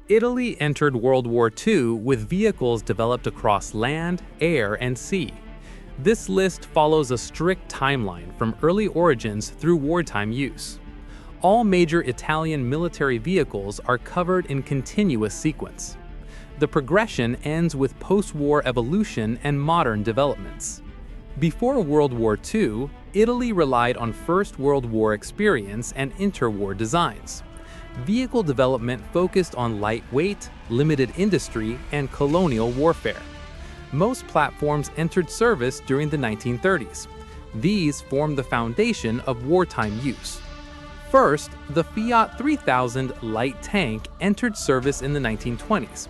Italy entered World War II with vehicles developed across land, air, and sea. This list follows a strict timeline from early origins through wartime use. All major Italian military vehicles are covered in continuous sequence. The progression ends with post-war evolution and modern developments. Before World War II, Italy relied on First World War experience and interwar designs. Vehicle development focused on lightweight, limited industry, and colonial warfare. Most platforms entered service during the 1930s. These formed the foundation of wartime use. First, the Fiat 3000 light tank entered service in the 1920s.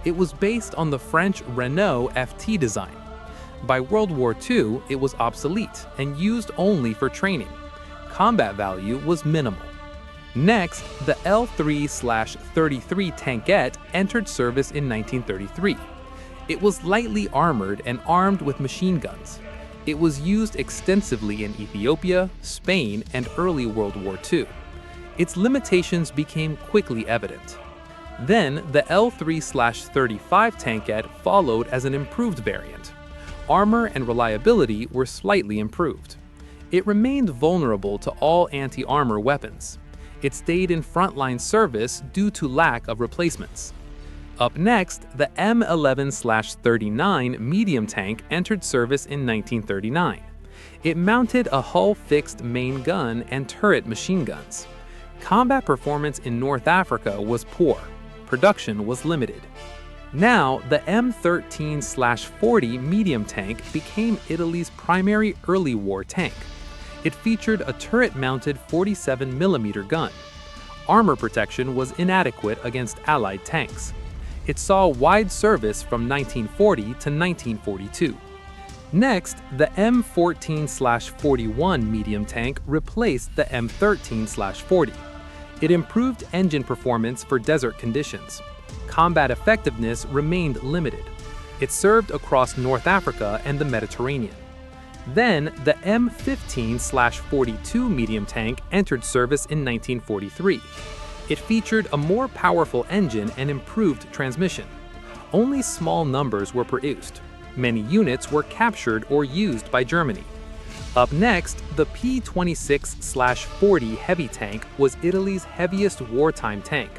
It was based on the French Renault FT design. By World War II, it was obsolete and used only for training. Combat value was minimal. Next, the L3/33 tankette entered service in 1933. It was lightly armored and armed with machine guns. It was used extensively in Ethiopia, Spain, and early World War II. Its limitations became quickly evident. Then, the L3/35 tankette followed as an improved variant. Armor and reliability were slightly improved. It remained vulnerable to all anti-armor weapons. It stayed in frontline service due to lack of replacements. Up next, the M11/39 medium tank entered service in 1939. It mounted a hull-fixed main gun and turret machine guns. Combat performance in North Africa was poor. Production was limited. Now, the M13/40 medium tank became Italy's primary early war tank. It featured a turret-mounted 47mm gun. Armor protection was inadequate against Allied tanks. It saw wide service from 1940 to 1942. Next, the M14/41 medium tank replaced the M13/40. It improved engine performance for desert conditions. Combat effectiveness remained limited. It served across North Africa and the Mediterranean. Then, the M15/42 medium tank entered service in 1943. It featured a more powerful engine and improved transmission. Only small numbers were produced. Many units were captured or used by Germany. Up next, the P26/40 heavy tank was Italy's heaviest wartime tank.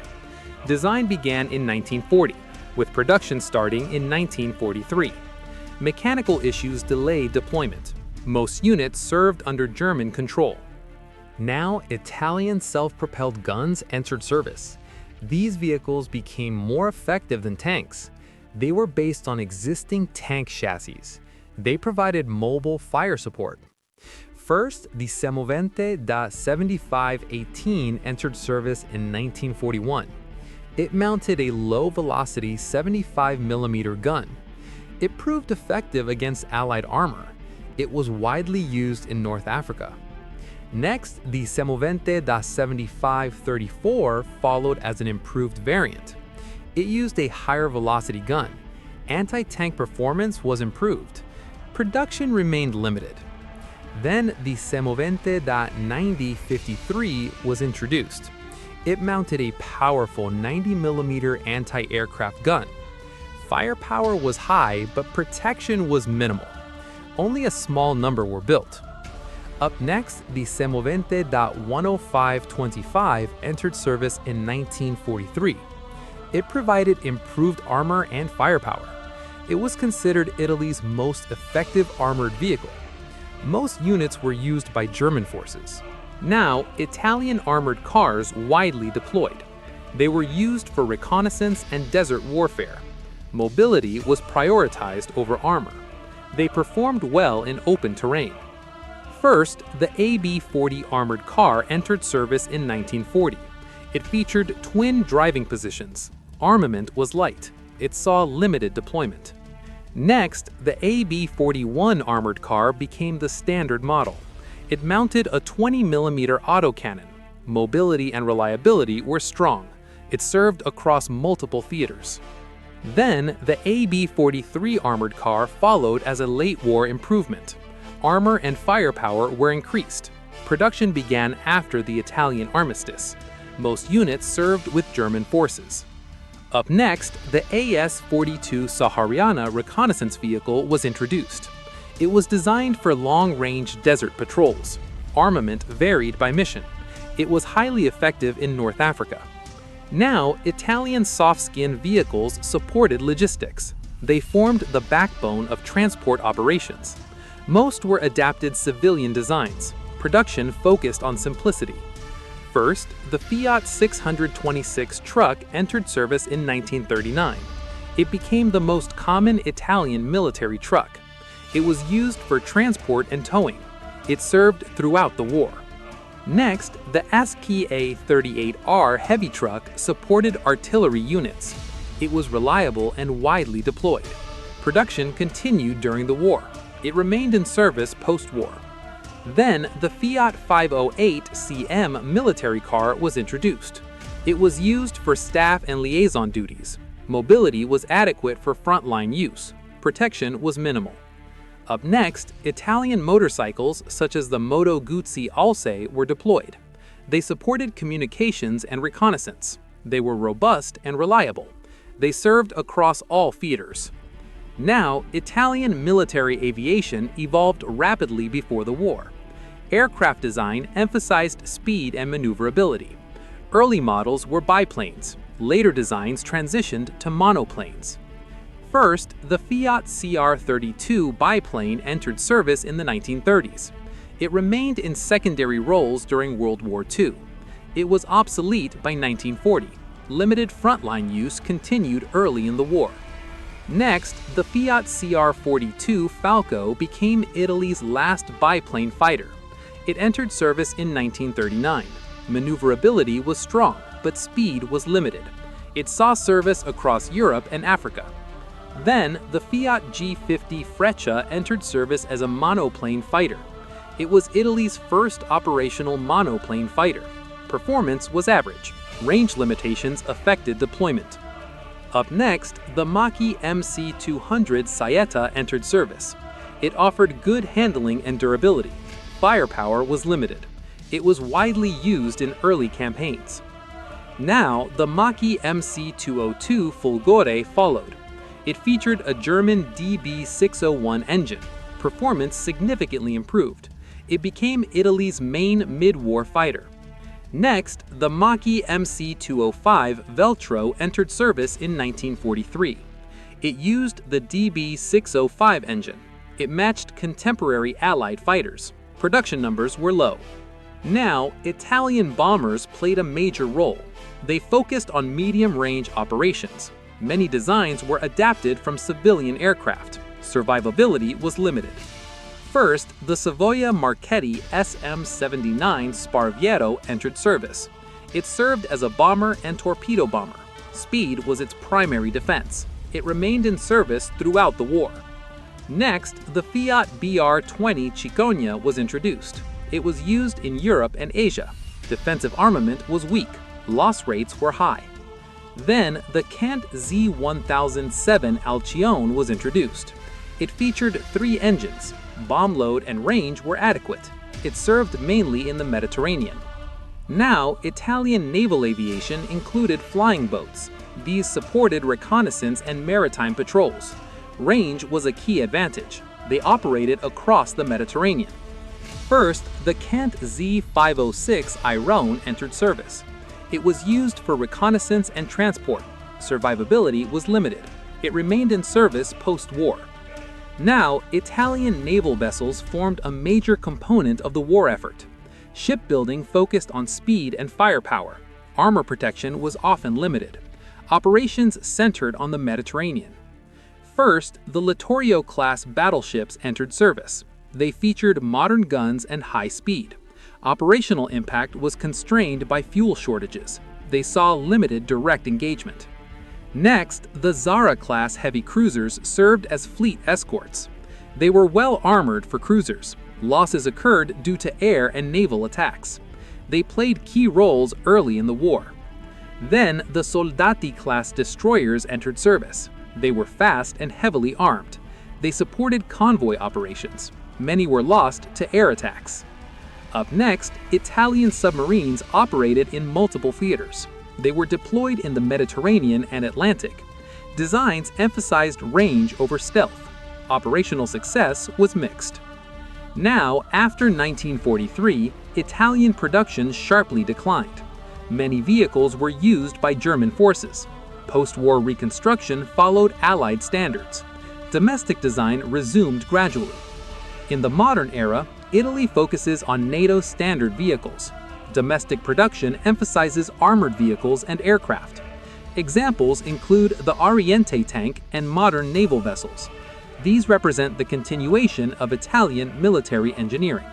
Design began in 1940, with production starting in 1943. Mechanical issues delayed deployment. Most units served under German control. Now, Italian self-propelled guns entered service. These vehicles became more effective than tanks. They were based on existing tank chassis. They provided mobile fire support. First, the Semovente da 7518 entered service in 1941. It mounted a low-velocity 75mm gun. It proved effective against Allied armor. It was widely used in North Africa. Next, the Semovente da 7534 followed as an improved variant. It used a higher velocity gun. Anti-tank performance was improved. Production remained limited. Then the Semovente da 9053 was introduced. It mounted a powerful 90mm anti-aircraft gun. Firepower was high, but protection was minimal. Only a small number were built. Up next, the Semovente da 10525 entered service in 1943. It provided improved armor and firepower. It was considered Italy's most effective armored vehicle. Most units were used by German forces. Now, Italian armored cars widely deployed. They were used for reconnaissance and desert warfare. Mobility was prioritized over armor. They performed well in open terrain. First, the AB-40 armored car entered service in 1940. It featured twin driving positions. Armament was light. It saw limited deployment. Next, the AB-41 armored car became the standard model. It mounted a 20mm autocannon. Mobility and reliability were strong. It served across multiple theaters. Then, the AB-43 armored car followed as a late-war improvement. Armor and firepower were increased. Production began after the Italian armistice. Most units served with German forces. Up next, the AS-42 Sahariana reconnaissance vehicle was introduced. It was designed for long-range desert patrols. Armament varied by mission. It was highly effective in North Africa. Now, Italian soft-skin vehicles supported logistics. They formed the backbone of transport operations. Most were adapted civilian designs. Production focused on simplicity. First, the Fiat 626 truck entered service in 1939. It became the most common Italian military truck. It was used for transport and towing. It served throughout the war. Next, the Macchi A38R heavy truck supported artillery units. It was reliable and widely deployed. Production continued during the war. It remained in service post-war. Then, the Fiat 508 CM military car was introduced. It was used for staff and liaison duties. Mobility was adequate for frontline use. Protection was minimal. Up next, Italian motorcycles such as the Moto Guzzi Alce were deployed. They supported communications and reconnaissance. They were robust and reliable. They served across all theaters. Now, Italian military aviation evolved rapidly before the war. Aircraft design emphasized speed and maneuverability. Early models were biplanes. Later designs transitioned to monoplanes. First, the Fiat CR-32 biplane entered service in the 1930s. It remained in secondary roles during World War II. It was obsolete by 1940. Limited frontline use continued early in the war. Next, the Fiat CR-42 Falco became Italy's last biplane fighter. It entered service in 1939. Maneuverability was strong, but speed was limited. It saw service across Europe and Africa. Then, the Fiat G50 Freccia entered service as a monoplane fighter. It was Italy's first operational monoplane fighter. Performance was average. Range limitations affected deployment. Up next, the Macchi MC200 Saetta entered service. It offered good handling and durability. Firepower was limited. It was widely used in early campaigns. Now, the Macchi MC202 Fulgore followed. It featured a German DB601 engine. Performance significantly improved. It became Italy's main mid-war fighter. Next, the Macchi MC205 Veltro entered service in 1943. It used the DB605 engine. It matched contemporary Allied fighters. Production numbers were low. Now, Italian bombers played a major role. They focused on medium-range operations. Many designs were adapted from civilian aircraft. Survivability was limited. First, the Savoia Marchetti SM-79 Sparviero entered service. It served as a bomber and torpedo bomber. Speed was its primary defense. It remained in service throughout the war. Next, the Fiat BR-20 Cicogna was introduced. It was used in Europe and Asia. Defensive armament was weak. Loss rates were high. Then, the Cant Z1007 Alcione was introduced. It featured 3 engines. Bomb load and range were adequate. It served mainly in the Mediterranean. Now, Italian naval aviation included flying boats. These supported reconnaissance and maritime patrols. Range was a key advantage. They operated across the Mediterranean. First, the Cant Z506 Irone entered service. It was used for reconnaissance and transport. Survivability was limited. It remained in service post-war. Now, Italian naval vessels formed a major component of the war effort. Shipbuilding focused on speed and firepower. Armor protection was often limited. Operations centered on the Mediterranean. First, the Littorio-class battleships entered service. They featured modern guns and high speed. Operational impact was constrained by fuel shortages. They saw limited direct engagement. Next, the Zara-class heavy cruisers served as fleet escorts. They were well armored for cruisers. Losses occurred due to air and naval attacks. They played key roles early in the war. Then, the Soldati-class destroyers entered service. They were fast and heavily armed. They supported convoy operations. Many were lost to air attacks. Up next, Italian submarines operated in multiple theaters. They were deployed in the Mediterranean and Atlantic. Designs emphasized range over stealth. Operational success was mixed. Now, after 1943, Italian production sharply declined. Many vehicles were used by German forces. Post-war reconstruction followed Allied standards. Domestic design resumed gradually. In the modern era, Italy focuses on NATO standard vehicles. Domestic production emphasizes armored vehicles and aircraft. Examples include the Oriente tank and modern naval vessels. These represent the continuation of Italian military engineering.